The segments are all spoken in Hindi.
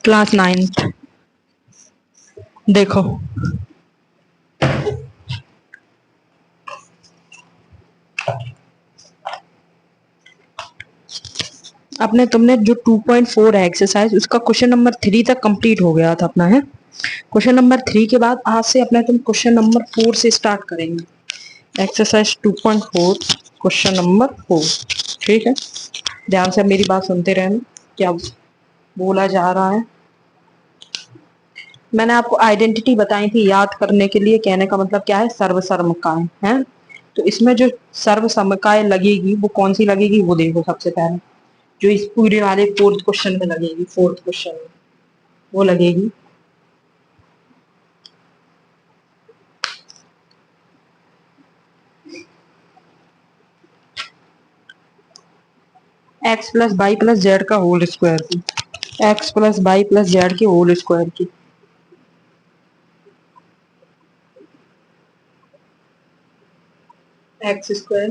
Class 9th। देखो अपने तुमने जो 2.4 है एक्सरसाइज, उसका क्वेश्चन नंबर 3 तक कंप्लीट हो गया था अपना, है। क्वेश्चन नंबर 3 के बाद आज से अपने तुम क्वेश्चन नंबर 4 से स्टार्ट करेंगे। Exercise 2.4 question number 4। ठीक है, ध्यान से मेरी बात सुनते रहना क्या बोला जा रहा है। मैंने आपको आइडेंटिटी बताई थी याद करने के लिए। कहने का मतलब क्या है, सर्वसम्मकाय है। तो इसमें जो सर्वसम्मकाय लगेगी वो कौन सी लगेगी, वो देखो सबसे पहले जो इस पूरे वाले 4th क्वेश्चन में लगेगी। 4th क्वेश्चन में वो लगेगी x plus y plus z का होल स्क्वायर की। X plus y plus z के होल स्क्वायर की। X square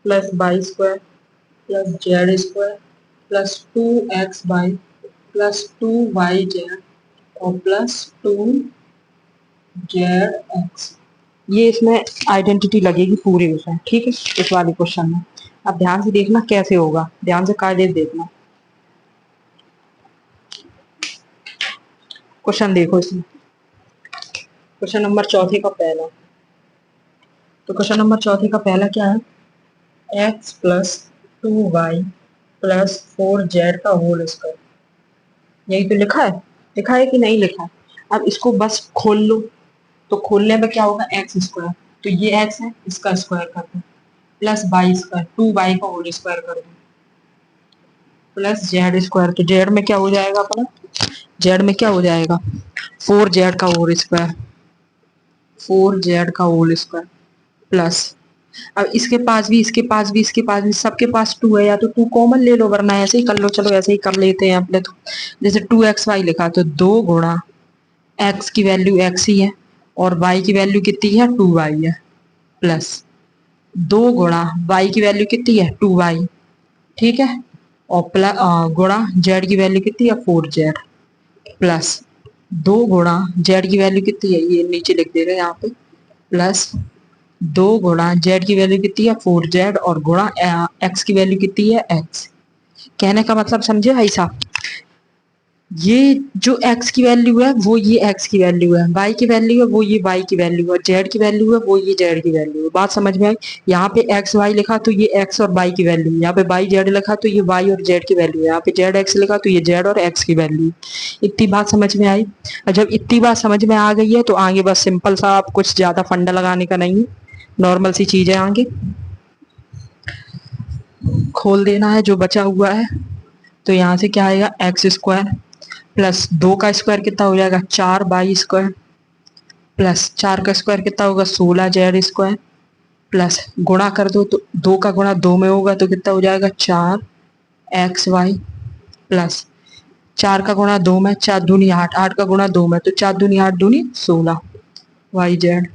plus y square plus z square plus 2xy plus 2yz और प्लस 2zx। ये इसमें आइडेंटिटी लगेगी पूरे उसमें। ठीक है, इस वाले क्वेश्चन में। अब ध्यान से देखना कैसे होगा, ध्यान से कायदे देखना। क्वेश्चन देखो इसमें, क्वेश्चन नंबर चौथे का पहला। तो क्वेश्चन नंबर चौथे का पहला क्या है, x plus 2y plus 4z का होल स्क्वायर। यही तो लिखा है, लिखा है कि नहीं लिखा है। अब इसको बस खोल लो, तो खोलने में क्या होगा, एक्स स्क्वायर। तो ये एक्स है, इसका स्क्वायर कर दो, प्लस वाई स्क्वायर 2y का होल स्क्वायर कर दो, प्लस जेड स्क्वायर। तो जेड में क्या हो जाएगा अपना, जेड में क्या हो जाएगा, 4z का होल स्क्वायर, 4z का होल स्क्वायर प्लस। अब इसके पास भी, इसके पास भी, इसके पास भी, सबके पास 2 है, या तो 2 कॉमन ले लो वरना ऐसे ही कर लो। चलो ऐसे ही कर लेते हैं अपने तो। जैसे 2xy लिखा तो 2 गुणा x की वैल्यू x ही है और y की वैल्यू कितनी है, 2y है, प्लस 2 गुणा y की वैल्यू कितनी है, 2y। ठीक है, और प्लस गुणा z की वैल्यू कितनी है, 4z प्लस 2 गुणा z की वैल्यू कितनी है, ये नीचे लिख दे रहे हैं यहाँ पे, प्लस 2 गुणा जेड की वैल्यू कितनी है, 4z और गुणा एक्स की वैल्यू कितनी है, एक्स। कहने का मतलब समझे भाई साहब, ये जो x की वैल्यू है वो ये x की वैल्यू है, y की वैल्यू है वो ये y की वैल्यू है, z की वैल्यू है वो ये z की वैल्यू है। बात समझ में आई। यहाँ पे x y लिखा तो ये x और y की वैल्यू है, यहाँ पे y z लिखा तो ये y और z की वैल्यू है, यहाँ पे z x लिखा तो ये z और x की वैल्यू है। इतनी बात समझ में आई। और जब इतनी बात समझ में आ गई है तो आगे बस सिंपल सा, आप कुछ ज्यादा फंडा लगाने का नहीं है, नॉर्मल सी चीज है। आगे खोल देना है जो बचा हुआ है। तो यहाँ से क्या आएगा, एक्स स्क्वायर प्लस 2 का स्क्वायर कितना हो जाएगा, 4y स्क्वायर प्लस 4 का स्क्वायर कितना होगा, 16z स्क्वायर प्लस गुणा कर दो तो 2 का गुणा 2 में होगा तो कितना हो जाएगा, 4xy प्लस 4 का गुणा 2 में, 4 दूनी 8, 8 का गुणा 2 में तो 4 दूनी 8 दूनी 16 yz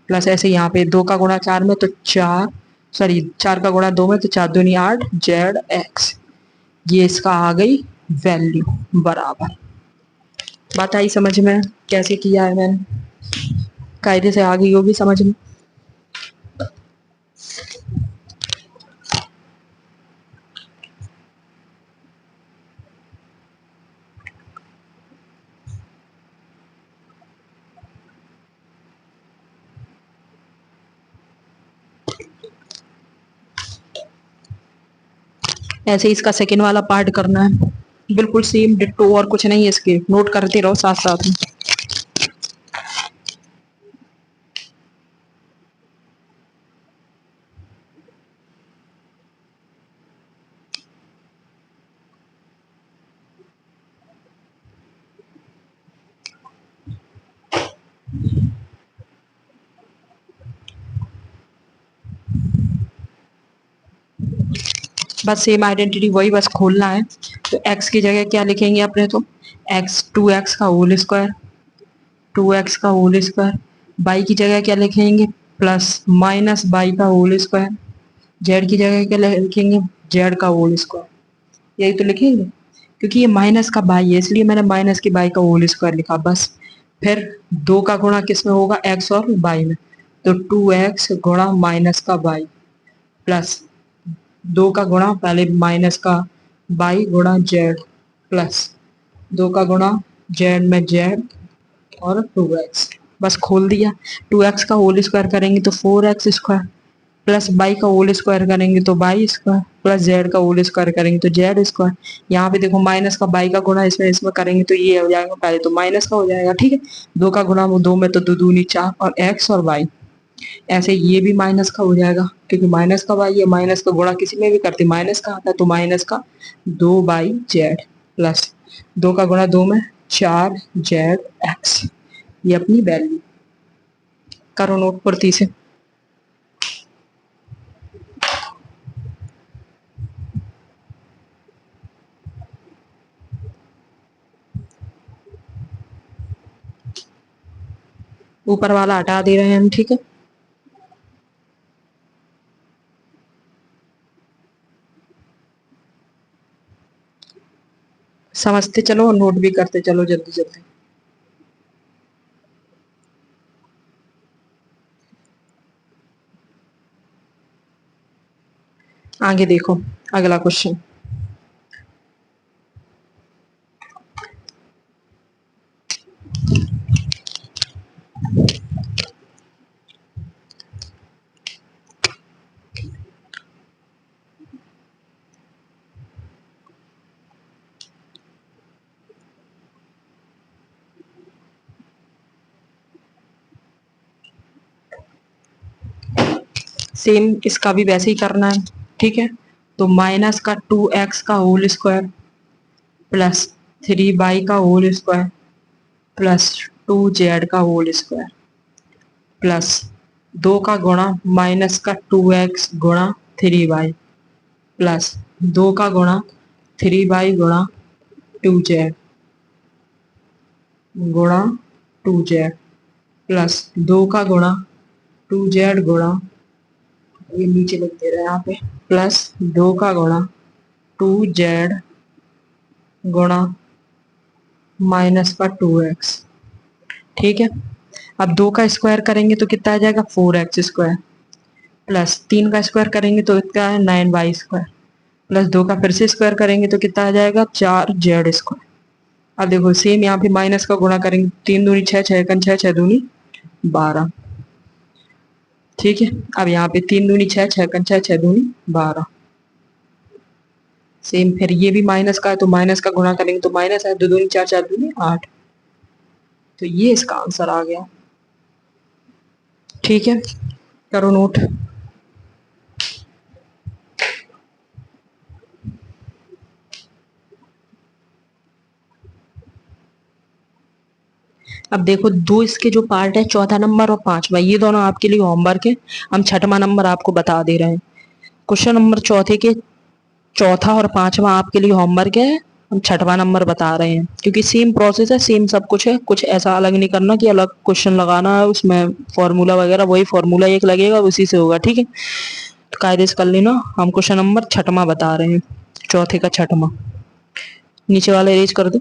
प्लस ऐसे यहाँ पे 2 का गुणा 4 में तो 4, सॉरी 4 का गुणा 2 में तो 4 दूनी 8 zx। ये इसका आ गई वैल्यू बराबर। बात आई समझ में कैसे किया है मैंने, कायदे से आ गई होगी समझ में। ऐसे ही इसका सेकेंड वाला पार्ट करना है, बिल्कुल सेम डिट्टो, और कुछ नहीं है इसके, नोट करते रहो साथ साथ में। बस सेम आइडेंटिटी वही, बस खोलना है। तो x की जगह क्या लिखेंगे अपने, तो x 2x का होल स्क्वायर, 2x का होल स्क्वायर। y की जगह क्या लिखेंगे, प्लस माइनस y का होल स्क्वायर। z की जगह क्या लिखेंगे, z का होल स्क्वायर। यही तो लिखेंगे। क्योंकि ये माइनस का बाई है इसलिए मैंने माइनस की बाई का होल स्क्वायर लिखा बस। फिर 2 का गुणा किस में होगा, एक्स और बाई में, तो 2x गुणा माइनस का बाई प्लस 2 का गुणा पहले माइनस का बाई गुणा जेड प्लस 2 का गुणा जेड में जेड और 2x, बस खोल दिया। 2x का होल स्क्वायर करेंगे तो 4x स्क्वायर प्लस बाई का होल स्क्वायर करेंगे तो बाई स्क्वायर प्लस जेड का होल स्क्वायर करेंगे तो जेड स्क्वायर। यहाँ पे देखो माइनस का बाई का गुणा इसमें इसमें करेंगे तो ये हो जाएगा, पहले तो माइनस का हो जाएगा, ठीक है। 2 का गुणा वो 2 में तो 2 दूनी 4 और एक्स और वाई, ऐसे ये भी माइनस का हो जाएगा क्योंकि माइनस का वाई है, माइनस का गुणा किसी में भी करते माइनस का आता है तो माइनस का 2 बाई जेड प्लस 2 का गुणा 2 में 4 जेड एक्स, ये अपनी वैल्यू करो नोट फुर्ती से। ऊपर वाला हटा दे रहे हैं हम, ठीक है। समझते चलो और नोट भी करते चलो जल्दी जल्दी। आगे देखो अगला क्वेश्चन। सेम इसका भी वैसे ही करना है, ठीक है। तो माइनस का 2x का होल स्क्वायर प्लस 3y का होल स्क्वायर प्लस 2z का होल स्क्वायर प्लस 2 का गुणा माइनस का 2x गुणा 3y प्लस 2 का गुणा 3y गुणा 2z गुणा 2z प्लस 2 का गुणा 2z गुणा, ये नीचे लिख दे रहे हैं यहाँ पे, प्लस 2 का गुणा 2z गुणा माइनस का 2x, ठीक है। अब 2 का स्क्वायर करेंगे तो कितना आ जाएगा 4x स्क्वायर प्लस 3 का स्क्वायर करेंगे तो कितना है 9y स्क्वायर प्लस 2 का फिर से स्क्वायर करेंगे तो कितना आ जाएगा 4z स्क्वायर। अब देखो सेम यहाँ पे माइनस का गुणा करेंगे, 3 दूनी 6, 6 एकन 6, 6 दूनी 12, ठीक है। अब यहाँ पे 3 दूनी 6, 6 एकन 6, 6 दूनी 12, सेम फिर ये भी माइनस का है तो माइनस का गुणा करेंगे तो माइनस है, 2 दूनी 4, 4 दूनी 8, तो ये इसका आंसर आ गया, ठीक है। करो नोट। अब देखो दो इसके जो पार्ट है, चौथा नंबर और पांचवा, ये दोनों आपके लिए होमवर्क है। हम छठवां नंबर आपको बता दे रहे हैं। क्वेश्चन नंबर चौथे के चौथा और पांचवा आपके लिए होमवर्क है, हम छठवां नंबर बता रहे हैं क्योंकि सेम प्रोसेस है, सेम सब कुछ है, कुछ ऐसा अलग नहीं करना कि अलग क्वेश्चन लगाना है उसमें फॉर्मूला वगैरह, वही फॉर्मूला एक लगेगा उसी से होगा, ठीक है। तो कायदे से कर लेना। हम क्वेश्चन नंबर छठवां बता रहे हैं, चौथे का छठवां, नीचे वाला इरेज कर दो।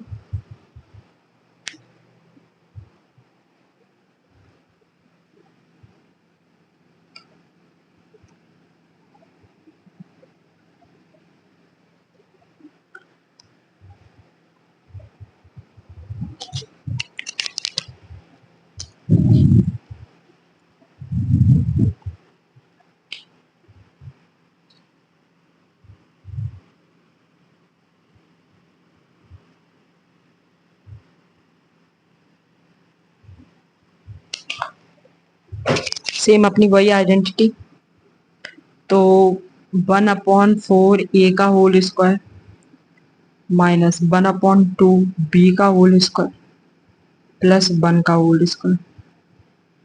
सेम अपनी वही आइडेंटिटी, तो 1/4 ए का होल स्क्वायर माइनस 1/2 बी का होल स्क्वायर प्लस 1 का होल स्क्वायर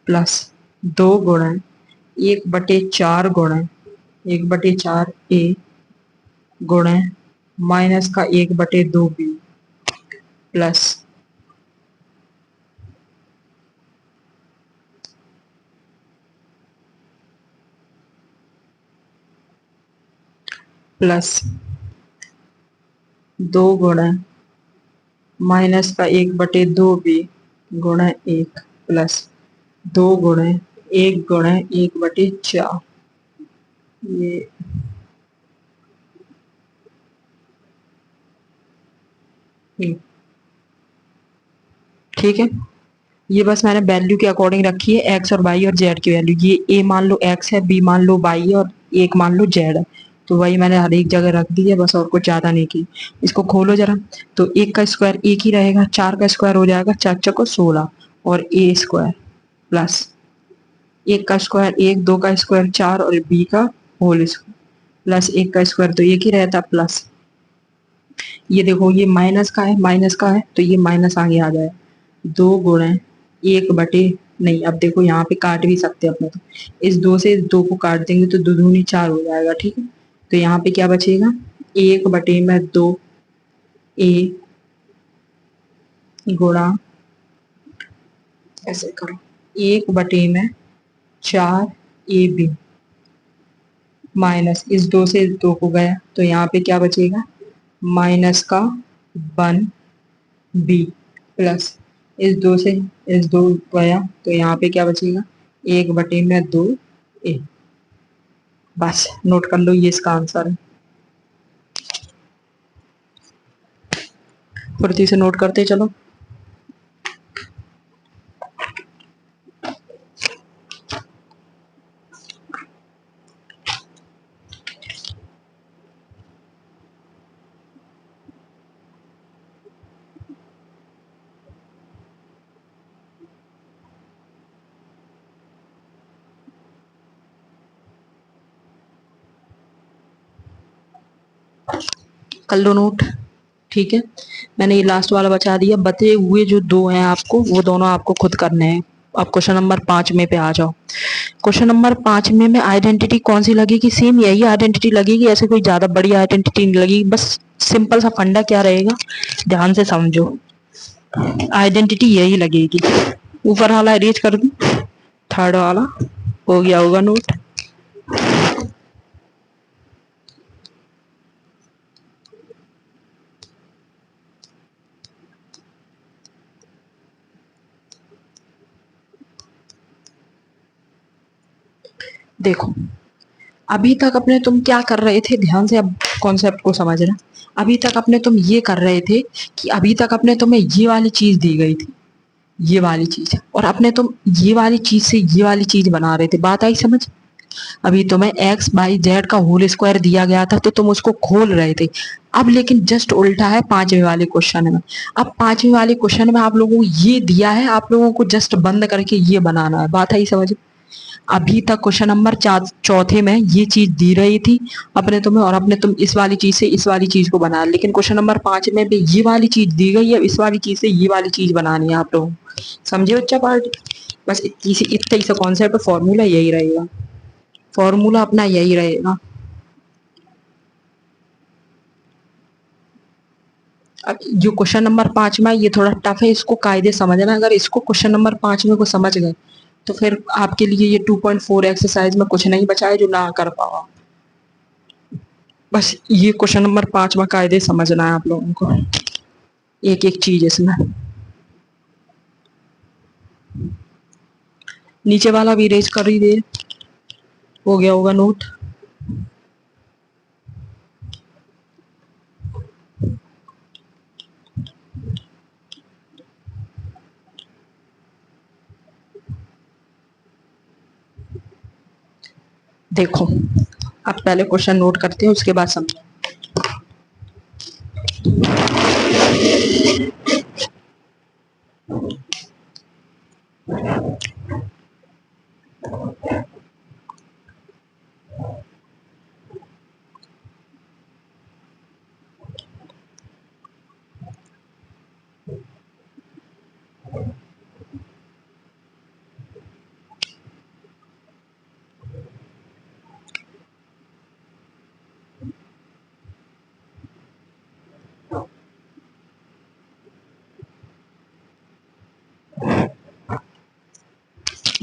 प्लस 2 गुणा 1/4 गुणा 1/4 ए गुणा माइनस का 1/2 बी प्लस प्लस दो गुणा माइनस का 1/2 b गुणा 1 प्लस 2 गुणा 1/1/4 ये ठीक है। ये बस मैंने वैल्यू के अकॉर्डिंग रखी है, एक्स और वाई और जेड की वैल्यू। ये ए मान लो एक्स है, बी मान लो वाई है और एक मान लो जेड है। तो वही मैंने हर एक जगह रख दी है बस, और कुछ ज्यादा नहीं की। इसको खोलो जरा। तो एक का स्क्वायर एक ही रहेगा, 4 का स्क्वायर हो जाएगा 4×4 = 16 और ए स्क्वायर प्लस एक का स्क्वायर एक, दो का स्क्वायर 4 और बी का होल स्क्वायर प्लस एक का स्क्वायर तो एक ही रहता प्लस ये देखो ये माइनस का है, माइनस का है तो ये माइनस आगे आ जाए। 2 गुणा 1 बटे नहीं, अब देखो यहाँ पे काट भी सकते हैं अपने, तो इस 2 से इस 2 को काट देंगे तो 2 दूनी 4 हो जाएगा। ठीक है, तो यहाँ पे क्या बचेगा 1/2 ए गुणा, ऐसे करो 1/4 AB माइनस इस 2 से इस 2 को गया तो यहाँ पे क्या बचेगा माइनस का 1b प्लस इस 2 से इस 2 गया तो यहाँ पे क्या बचेगा 1/2 ए। बस नोट कर लो, ये इसका आंसर है। फुर्ती से नोट करते चलो। कर लो नोट। ठीक है, मैंने ये लास्ट वाला बचा दिया। बचे हुए जो दो हैं आपको, वो दोनों आपको खुद करने हैं। अब क्वेश्चन नंबर 5 में पे आ जाओ। क्वेश्चन नंबर 5 में आइडेंटिटी कौन सी लगेगी, सेम यही आइडेंटिटी लगेगी, ऐसे कोई ज्यादा बड़ी आइडेंटिटी नहीं लगेगी। बस सिंपल सा फंडा क्या रहेगा, ध्यान से समझो। आइडेंटिटी यही लगेगी। ऊपर वाला अरेंज कर दूं, थर्ड वाला हो गया होगा नोट। देखो अभी तक अपने तुम क्या कर रहे थे, ध्यान से अब कॉन्सेप्ट को समझना। अभी तक अपने तुम ये कर रहे थे कि अभी तक अपने तुम्हें ये वाली चीज दी गई थी, ये वाली चीज, और अपने तुम ये वाली चीज से ये वाली चीज बना रहे थे। बात आई समझ। अभी तुम्हें एक्स बाई जेड का होल स्क्वायर दिया गया था तो तुम उसको खोल रहे थे। अब लेकिन जस्ट उल्टा है 5वें वाले क्वेश्चन में। अब 5वें वाले क्वेश्चन में आप लोगों को ये दिया है, आप लोगों को जस्ट बंद करके ये बनाना है। बात आई समझ। अभी तक क्वेश्चन नंबर चौथे में ये चीज दी रही थी अपने तुम्हें, और अपने तुम इस वाली चीज से इस वाली चीज को बना, लेकिन क्वेश्चन नंबर 5 में भी ये वाली चीज दी गई है, इस वाली चीज से ये वाली चीज बनानी है आप लोगों को। समझे बच्चा पार्ट। बस इतना ही सा कॉन्सेप्ट, फॉर्मूला यही रहेगा, फॉर्मूला अपना यही रहेगा। अब जो क्वेश्चन नंबर 5 में ये थोड़ा टफ है, इसको कायदे समझना। अगर इसको क्वेश्चन नंबर 5 में को समझ गए तो फिर आपके लिए ये 2.4 एक्सरसाइज में कुछ नहीं बचा है जो ना कर पाओ। बस ये क्वेश्चन नंबर 5 में कायदे समझना है आप लोगों को, एक एक चीज इसमें। नीचे वाला भी रेज कर ही दे, हो गया होगा नोट। देखो अब पहले क्वेश्चन नोट करते हैं, उसके बाद समझो।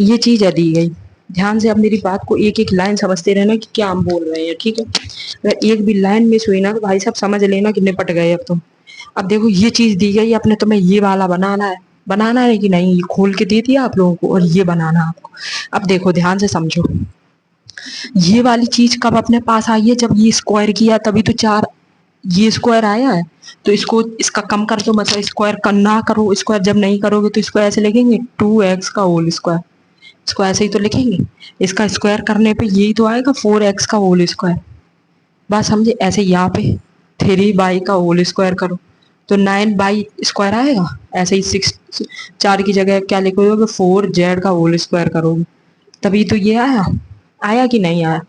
ये चीज है दी गई, ध्यान से अब मेरी बात को एक एक लाइन समझते रहना कि क्या हम बोल रहे हैं। ठीक है, अगर एक भी लाइन मिस हुई ना तो भाई साहब समझ लेना कि निपट गए अब तुम। अब देखो ये चीज दी गई अपने, तुम्हें ये वाला बनाना है कि नहीं, ये खोल के दे दिया आप लोगों को और ये बनाना है आपको। अब देखो ध्यान से समझो, ये वाली चीज कब अपने पास आई है, जब ये स्क्वायर किया तभी तो चार ये स्क्वायर आया है। तो इसको इसका कम कर दो, मतलब स्क्वायर करना करो, स्क्वायर जब नहीं करोगे तो इसको ऐसे लिखेंगे 2x का होल स्क्वायर, इसको ऐसे ही तो लिखेंगे। इसका स्क्वायर करने पे यही तो आएगा 4x का होल स्क्वायर। बात समझे, ऐसे यहाँ पे 3 बाई का होल स्क्वायर करो तो 9 बाई स्क्वायर आएगा। ऐसे ही 6 4 की जगह क्या लिखोगे 4z का होल स्क्वायर करोगे, तभी तो ये आया। आया कि नहीं आया।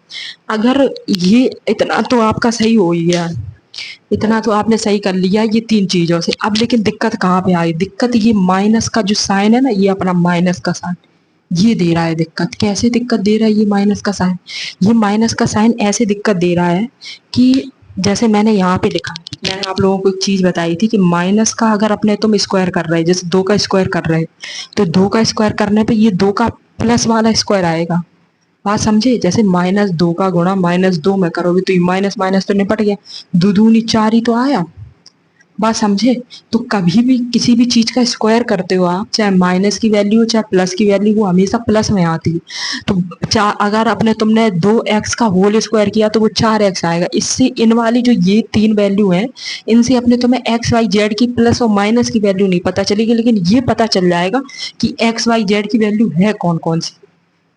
अगर ये इतना तो आपका सही हो ही गया, इतना तो आपने सही कर लिया ये तीन चीजों से। अब लेकिन दिक्कत कहाँ पे आई, दिक्कत ये माइनस का जो साइन है ना, ये अपना माइनस का साइन ये दे रहा है दिक्कत। कैसे दिक्कत दे रहा है ये माइनस का साइन, ये माइनस का साइन ऐसे दिक्कत दे रहा है कि जैसे मैंने यहाँ पे लिखा, मैंने आप लोगों को एक चीज बताई थी कि माइनस का अगर अपने तुम स्क्वायर कर रहे, जैसे 2 का स्क्वायर कर रहे तो 2 का स्क्वायर करने पे ये 2 का प्लस वाला स्क्वायर आएगा। बात समझे, जैसे -2 का गुणा -2 में करोगे तो ये माइनस माइनस तो निपट गया, दो दूनी चार ही तो आया। बात समझे, तो कभी भी किसी भी चीज का स्क्वायर करते हो आप, चाहे माइनस की वैल्यू हो चाहे प्लस की वैल्यू, वो हमेशा प्लस में आती है। तो अगर अपने तुमने 2x का होल स्क्वायर किया तो वो 4x आएगा। इससे इन वाली जो ये तीन वैल्यू है, इनसे अपने तुम्हें एक्स वाई जेड की प्लस और माइनस की वैल्यू नहीं पता चलेगी, लेकिन ये पता चल जाएगा कि एक्स वाई जेड की वैल्यू है कौन कौन सी।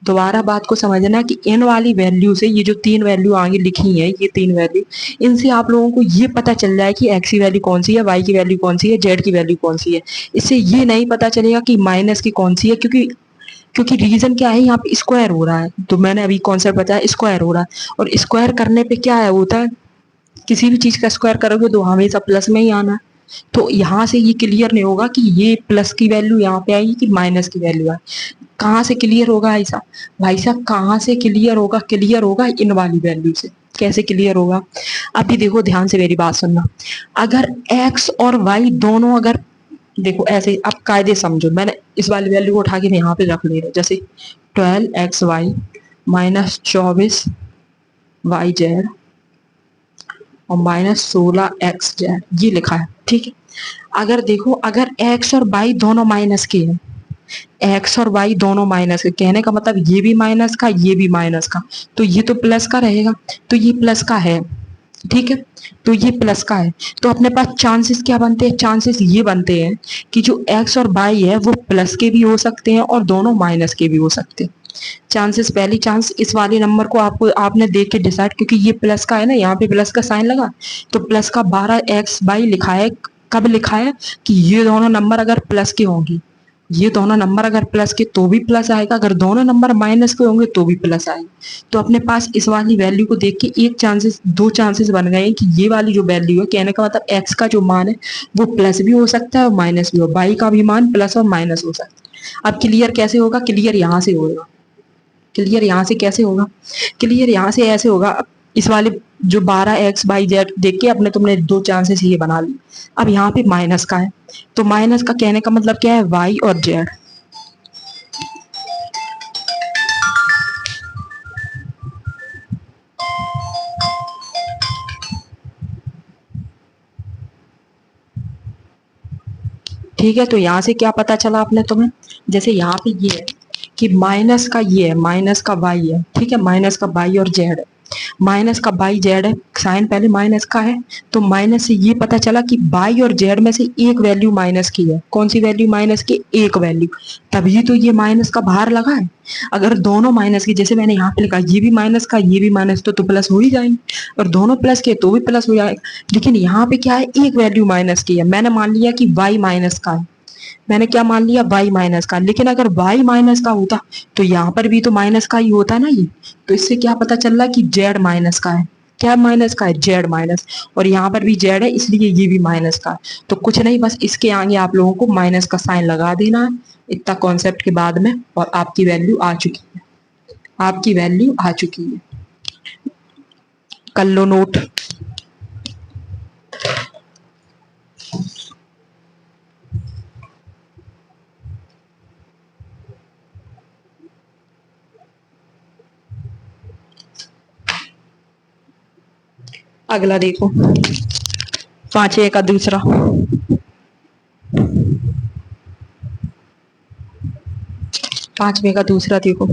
दोबारा बात को समझना कि इन वाली वैल्यू से ये जो तीन वैल्यू आगे लिखी है, ये तीन वैल्यू, इनसे आप लोगों को ये पता चल जाए कि एक्स की वैल्यू कौन सी है, वाई की वैल्यू कौन सी है, जेड की वैल्यू कौन सी है। इससे ये नहीं पता चलेगा कि माइनस की कौन सी है, क्योंकि क्योंकि रीजन क्या है, यहाँ पे स्क्वायर हो रहा है। तो मैंने अभी कॉन्सेप्ट बताया, स्क्वायर हो रहा है और स्क्वायर करने पे क्या है होता है, किसी भी चीज का स्क्वायर करोगे तो हमेशा प्लस में ही आना है। तो यहाँ से ये क्लियर नहीं होगा कि ये प्लस की वैल्यू यहाँ पे आएगी कि माइनस की वैल्यू आए। कहाँ से क्लियर होगा ऐसा, भाई साहब कहाँ से क्लियर होगा इन वाली वैल्यू से। कैसे क्लियर होगा, अभी देखो ध्यान से मेरी बात सुनना। अगर x और y दोनों, अगर देखो ऐसे अब कायदे समझो, मैंने इस वाली वैल्यू को उठा के मैं यहाँ पे रख ले रहा हूँ, जैसे 12xy -24 yz और -16 xz ये लिखा है, ठीक है। अगर देखो, अगर x और y दोनों माइनस के हैं, एक्स और वाई दोनों माइनस के, कहने का मतलब ये भी माइनस का ये भी माइनस का, तो ये तो प्लस का रहेगा। तो ये प्लस का है, ठीक है, तो ये प्लस का है। तो अपने पास चांसेस क्या बनते हैं, चांसेस ये बनते हैं कि जो एक्स और वाई है वो प्लस के भी हो सकते हैं और दोनों माइनस के भी हो सकते हैं। चांसेस, पहली चांस इस वाले नंबर को आपको आपने देख के डिसाइड, क्योंकि ये प्लस का है ना, यहाँ पे प्लस का साइन लगा, तो प्लस का 12x/, लिखा है। कब लिखा है कि ये दोनों नंबर अगर प्लस के होंगे, ये दोनों नंबर अगर प्लस के तो भी प्लस आएगा, अगर दोनों नंबर माइनस के होंगे तो भी प्लस आएगा। तो अपने पास इस वाली वैल्यू को देख के एक चांसेस, दो चांसेस बन गए कि ये वाली जो वैल्यू है, कहने का मतलब एक्स का जो मान है वो प्लस भी हो सकता है और माइनस भी हो, वाई का भी मान प्लस और माइनस हो सकता है। अब क्लियर कैसे होगा, क्लियर यहाँ से होगा। क्लियर यहाँ से कैसे होगा, क्लियर यहाँ से ऐसे होगा, इस वाले जो 12x/z देख के अपने तुमने दो चांसेस ये बना ली। अब यहाँ पे माइनस का है, तो माइनस का कहने का मतलब क्या है, y और z। ठीक है, तो यहाँ से क्या पता चला आपने तुम्हें, जैसे यहाँ पे ये है कि माइनस का ये है, माइनस का वाई है, ठीक है, माइनस का वाई और जेड है, माइनस का बाई जेड है, साइन पहले माइनस का है। तो माइनस से ये पता चला कि बाई और जेड में से एक वैल्यू माइनस की है, कौन सी वैल्यू माइनस की, एक वैल्यू, तभी तो ये माइनस का बाहर लगा है। अगर दोनों माइनस की, जैसे मैंने यहाँ पे लिखा ये भी माइनस का ये भी माइनस, तो प्लस हो ही जाएंगे, और दोनों प्लस के तो भी प्लस हो जाएगा। लेकिन यहाँ पे क्या है, एक वैल्यू माइनस की है, मैंने मान लिया कि वाई माइनस का है, मैंने क्या मान लिया, y माइनस का। लेकिन अगर y माइनस का होता तो यहाँ पर भी तो माइनस का ही होता ना ये। तो इससे क्या पता चल रहा है कि z माइनस का है, क्या माइनस का है, z माइनस, और यहाँ पर भी z है इसलिए ये भी माइनस का है। तो कुछ नहीं, बस इसके आगे आप लोगों को माइनस का साइन लगा देना है, इतना कॉन्सेप्ट के बाद में, और आपकी वैल्यू आ चुकी है, आपकी वैल्यू आ चुकी है, कर लो नोट। अगला देखो, 5a का दूसरा, पांचवे का दूसरा देखो,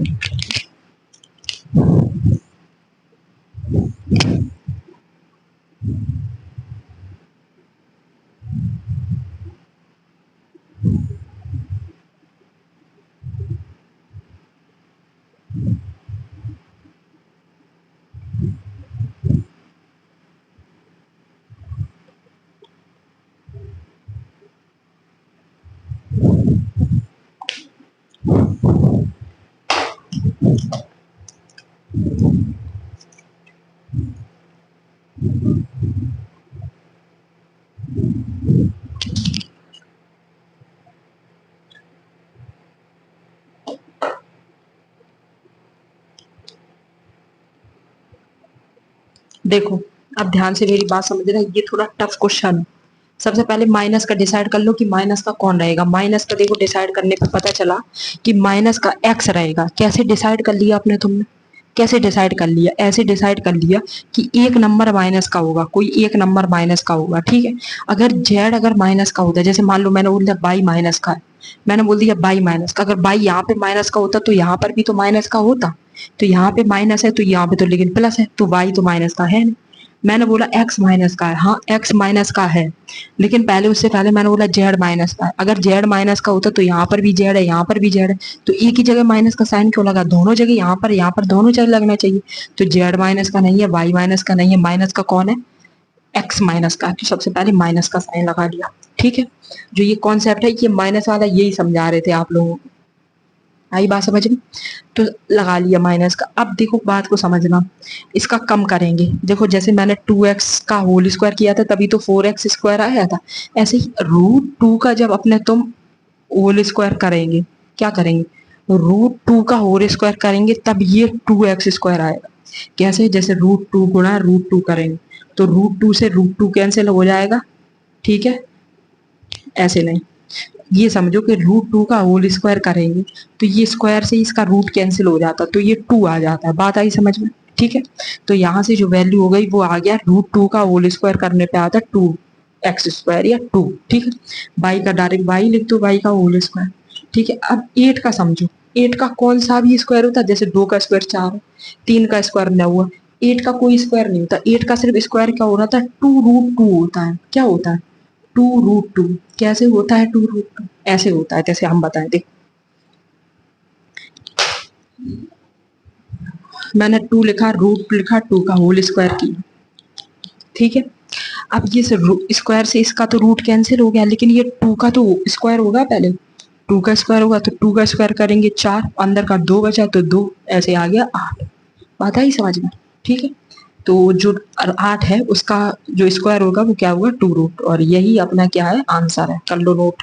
देखो अब ध्यान से मेरी बात समझना, ये थोड़ा टफ क्वेश्चन है। सबसे पहले माइनस का डिसाइड कर लो कि माइनस का कौन रहेगा। माइनस का देखो डिसाइड करने पे पता चला कि माइनस का एक्स रहेगा। कैसे डिसाइड कर लिया आपने, तुमने कैसे डिसाइड कर लिया? ऐसे डिसाइड कर लिया कि एक नंबर माइनस का होगा, कोई एक नंबर माइनस का होगा, ठीक है। अगर जेड अगर माइनस का होता है, जैसे मान लो मैंने बोल दिया बाई माइनस का है, मैंने बोल दिया बाई माइनस का, अगर बाई यहाँ पे माइनस का होता तो यहाँ पर भी तो माइनस का होता। तो यहाँ पे माइनस है तो यहाँ पे तो लेकिन प्लस है, तो वाई तो माइनस का है नहीं। मैंने बोला एक्स माइनस का है, हाँ एक्स माइनस का है, लेकिन पहले उससे पहले मैंने बोला जेड माइनस का है। अगर जेड माइनस का होता तो यहाँ पर भी जेड है, यहाँ पर भी जेड है, तो एक ही जगह माइनस का साइन क्यों लगा? दोनों जगह यहाँ पर दोनों जगह लगना चाहिए। तो जेड माइनस का नहीं है, वाई माइनस का नहीं है, माइनस का कौन है? एक्स माइनस का। तो सबसे पहले माइनस का साइन लगा लिया, ठीक है। जो ये कॉन्सेप्ट है ये माइनस वाला यही समझा रहे थे आप लोगों को, आई बात समझ में? तो लगा लिया माइनस का। अब देखो बात को समझना, इसका कम करेंगे। देखो जैसे मैंने 2x का होल स्क्वायर किया था तभी तो 4x स्क्वायर आया था। ऐसे ही √2 का जब अपने तुम होल स्क्वायर करेंगे, क्या करेंगे? √2 का होल स्क्वायर करेंगे तब ये 2x स्क्वायर आएगा। कैसे? जैसे √2 गुणा √2 करेंगे तो √2 से √2 कैंसिल हो जाएगा, ठीक है। ऐसे नहीं, ये समझो कि √2 का होल स्क्वायर करेंगे तो ये स्क्वायर से इसका रूट कैंसिल हो जाता, तो ये 2 आ जाता है। बात आई समझ में? ठीक है। तो यहाँ से जो वैल्यू हो गई वो आ गया, √2 का होल स्क्वायर करने पे आता है 2x स्क्वायर या 2, ठीक है। बाई का डायरेक्ट बाई लिख दो, बाई का होल स्क्वायर, ठीक है। अब 8 का समझो, 8 का कौन सा भी स्क्वायर होता है? जैसे 2 का स्क्वायर 4 है, 3 का स्क्वायर 9 है, 8 का कोई स्क्वायर नहीं होता। 8 का सिर्फ स्क्वायर क्या हो रहा था? 2√2 होता है। क्या होता है? 2√2। कैसे होता है 2√2? ऐसे होता है जैसे हम बताएं, देख मैंने 2 लिखा, रूट लिखा, 2 का होल स्क्वायर किया, ठीक है। अब ये स्क्वायर से इसका तो रूट कैंसिल हो गया, लेकिन ये 2 का तो स्क्वायर होगा पहले, 2 का स्क्वायर होगा तो 2 का स्क्वायर करेंगे 4, अंदर का 2 बचा तो 2, ऐसे आ गया 8। बात आई समझ में? ठीक है। तो जो 8 है उसका जो स्क्वायर होगा वो क्या होगा? 2√, और यही अपना क्या है? आंसर है। कर लो नोट।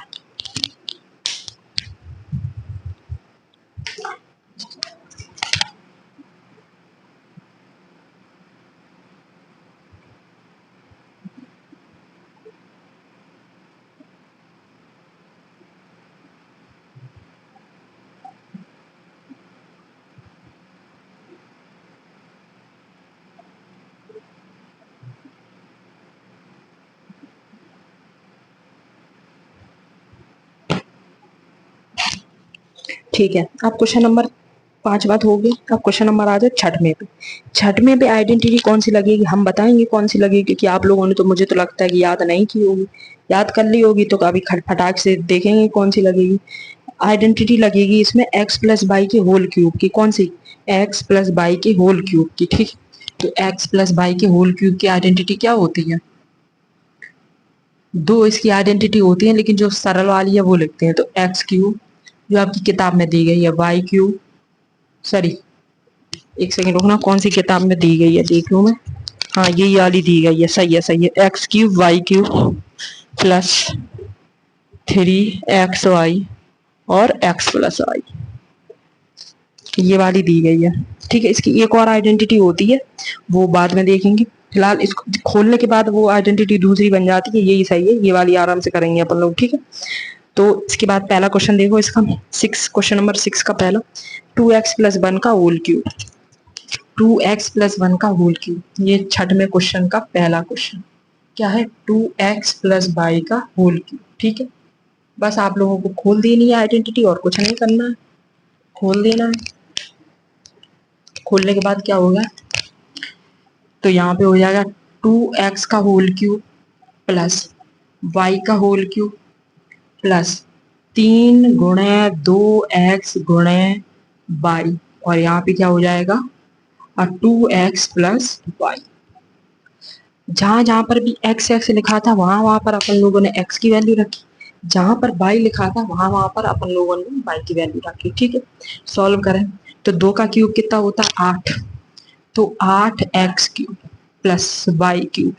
ठीक है, अब क्वेश्चन नंबर 5 बात हो गई। अब क्वेश्चन नंबर आ जाए छठवें पे। छठवें पे आइडेंटिटी कौन सी लगेगी हम बताएंगे कौन सी लगेगी, क्योंकि आप लोगों ने तो मुझे तो लगता है कि याद नहीं की होगी। याद कर ली होगी तो अभी फटाक से देखेंगे कौन सी लगेगी। आइडेंटिटी लगेगी इसमें एक्स प्लस बाई के होल क्यूब की। कौन सी? एक्स प्लस बाई के होल क्यूब की, ठीक। तो एक्स प्लस बाई के होल क्यूब की आइडेंटिटी क्या होती है? दो इसकी आइडेंटिटी होती है, लेकिन जो सरल वाली है वो लिखते हैं। तो एक्स क्यूब जो आपकी किताब में दी गई है, वाई क्यूब, सॉरी एक सेकंड रुकना, कौन सी किताब में दी गई है देख लूं मैं। हाँ यही वाली दी गई है, सही है सही है। X cube y cube plus 3xy और एक्स प्लस वाई, ये वाली दी गई है, ठीक है। इसकी एक और आइडेंटिटी होती है वो बाद में देखेंगे, फिलहाल इसको खोलने के बाद वो आइडेंटिटी दूसरी बन जाती है। यही सही है, ये वाली आराम से करेंगे अपन लोग, ठीक है। तो इसके बाद पहला क्वेश्चन देखो इसका, 6, क्वेश्चन नंबर 6 का पहला, 2x प्लस 1 का होल क्यूब। 2x+1 का होल क्यूब। ये छठ में क्वेश्चन का पहला क्वेश्चन क्या है, 2x+y का होल क्यूब। ठीक है, बस आप लोगों को खोल देनी है आइडेंटिटी और कुछ नहीं करना है, खोल देना है। खोलने के बाद क्या होगा, तो यहाँ पे हो जाएगा 2x का होल क्यूब प्लस y का whole cube plus 3 × 2x × y, और यहाँ पे क्या हो जाएगा 2x+y। जहां जहां पर भी x x लिखा था वहां वहां पर अपन लोगों ने x की वैल्यू रखी, जहां पर y लिखा था वहां वहां पर अपन लोगों ने y की वैल्यू रखी। ठीक है, सॉल्व करें तो 2 का क्यूब कितना होता है 8, तो 8x³ प्लस y³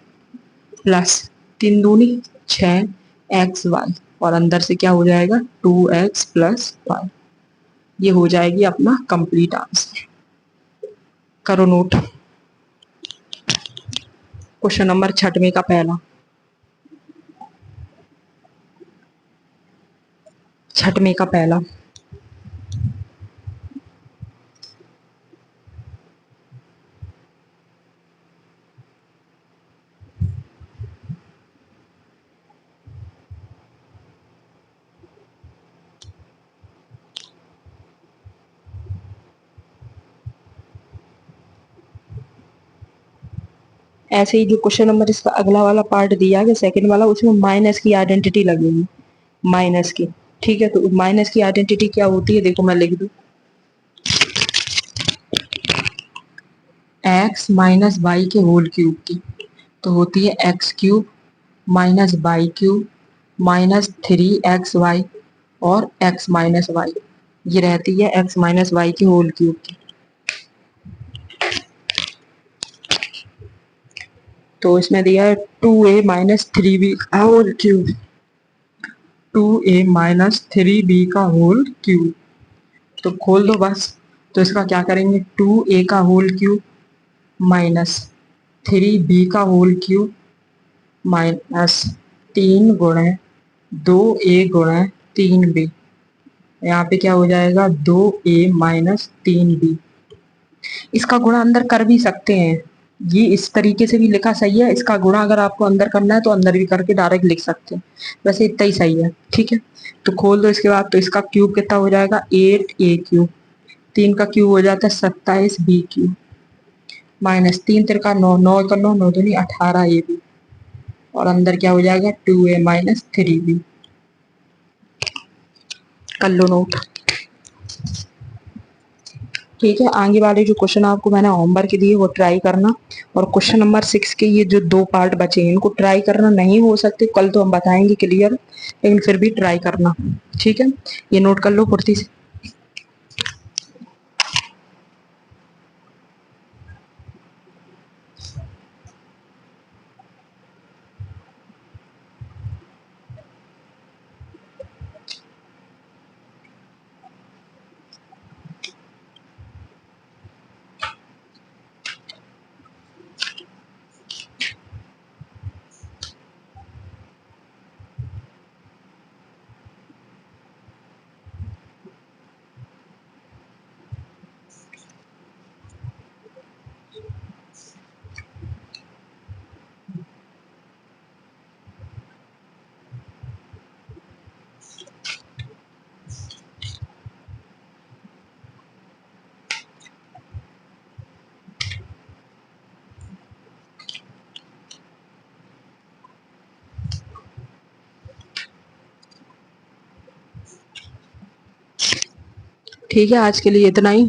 प्लस 3 दूनी 6xy, और अंदर से क्या हो जाएगा 2x+y। ये हो जाएगी अपना कंप्लीट आंसर। करो नोट। क्वेश्चन नंबर 6 का पहला, 6 का पहला। ऐसे ही जो क्वेश्चन नंबर इसका अगला वाला पार्ट दिया गया सेकंड वाला, उसमें माइनस की आइडेंटिटी लगेगी, माइनस की। ठीक है, तो माइनस की आइडेंटिटी क्या होती है, देखो मैं लिख दूं, x माइनस वाई के होल क्यूब की, तो होती है x³ minus y³ minus 3xy और x माइनस वाई, ये रहती है x माइनस वाई के होल क्यूब की। तो इसमें दिया है 2a माइनस 3b का whole cube, 2a minus 3b का होल क्यूब। तो खोल दो बस, तो इसका क्या करेंगे 2a का होल क्यूब माइनस 3b का whole cube minus 3 × 2a × 3b, यहाँ पे क्या हो जाएगा 2a माइनस 3b। इसका गुणा अंदर कर भी सकते हैं, ये इस तरीके से भी लिखा सही है, इसका गुणा अगर आपको अंदर करना है तो अंदर भी करके डायरेक्ट लिख सकते हैं, वैसे इतना ही सही है। ठीक है, तो खोल दो इसके बाद, तो इसका क्यूब कितना हो जाएगा 8a³, 3 का क्यूब हो जाता है 27b³ माइनस 3 × 3 = 9, 9 × 9 9 दूनी 18ab, और अंदर क्या हो जाएगा 2a माइनस 3b। कर लो नोट। ठीक है, आगे वाले जो क्वेश्चन आपको मैंने होमवर्क दिए वो ट्राई करना, और क्वेश्चन नंबर 6 के ये जो 2 पार्ट बचे हैं इनको ट्राई करना, नहीं हो सकते कल तो हम बताएंगे क्लियर, लेकिन फिर भी ट्राई करना। ठीक है, ये नोट कर लो फुर्ती से। ठीक है, आज के लिए इतना ही।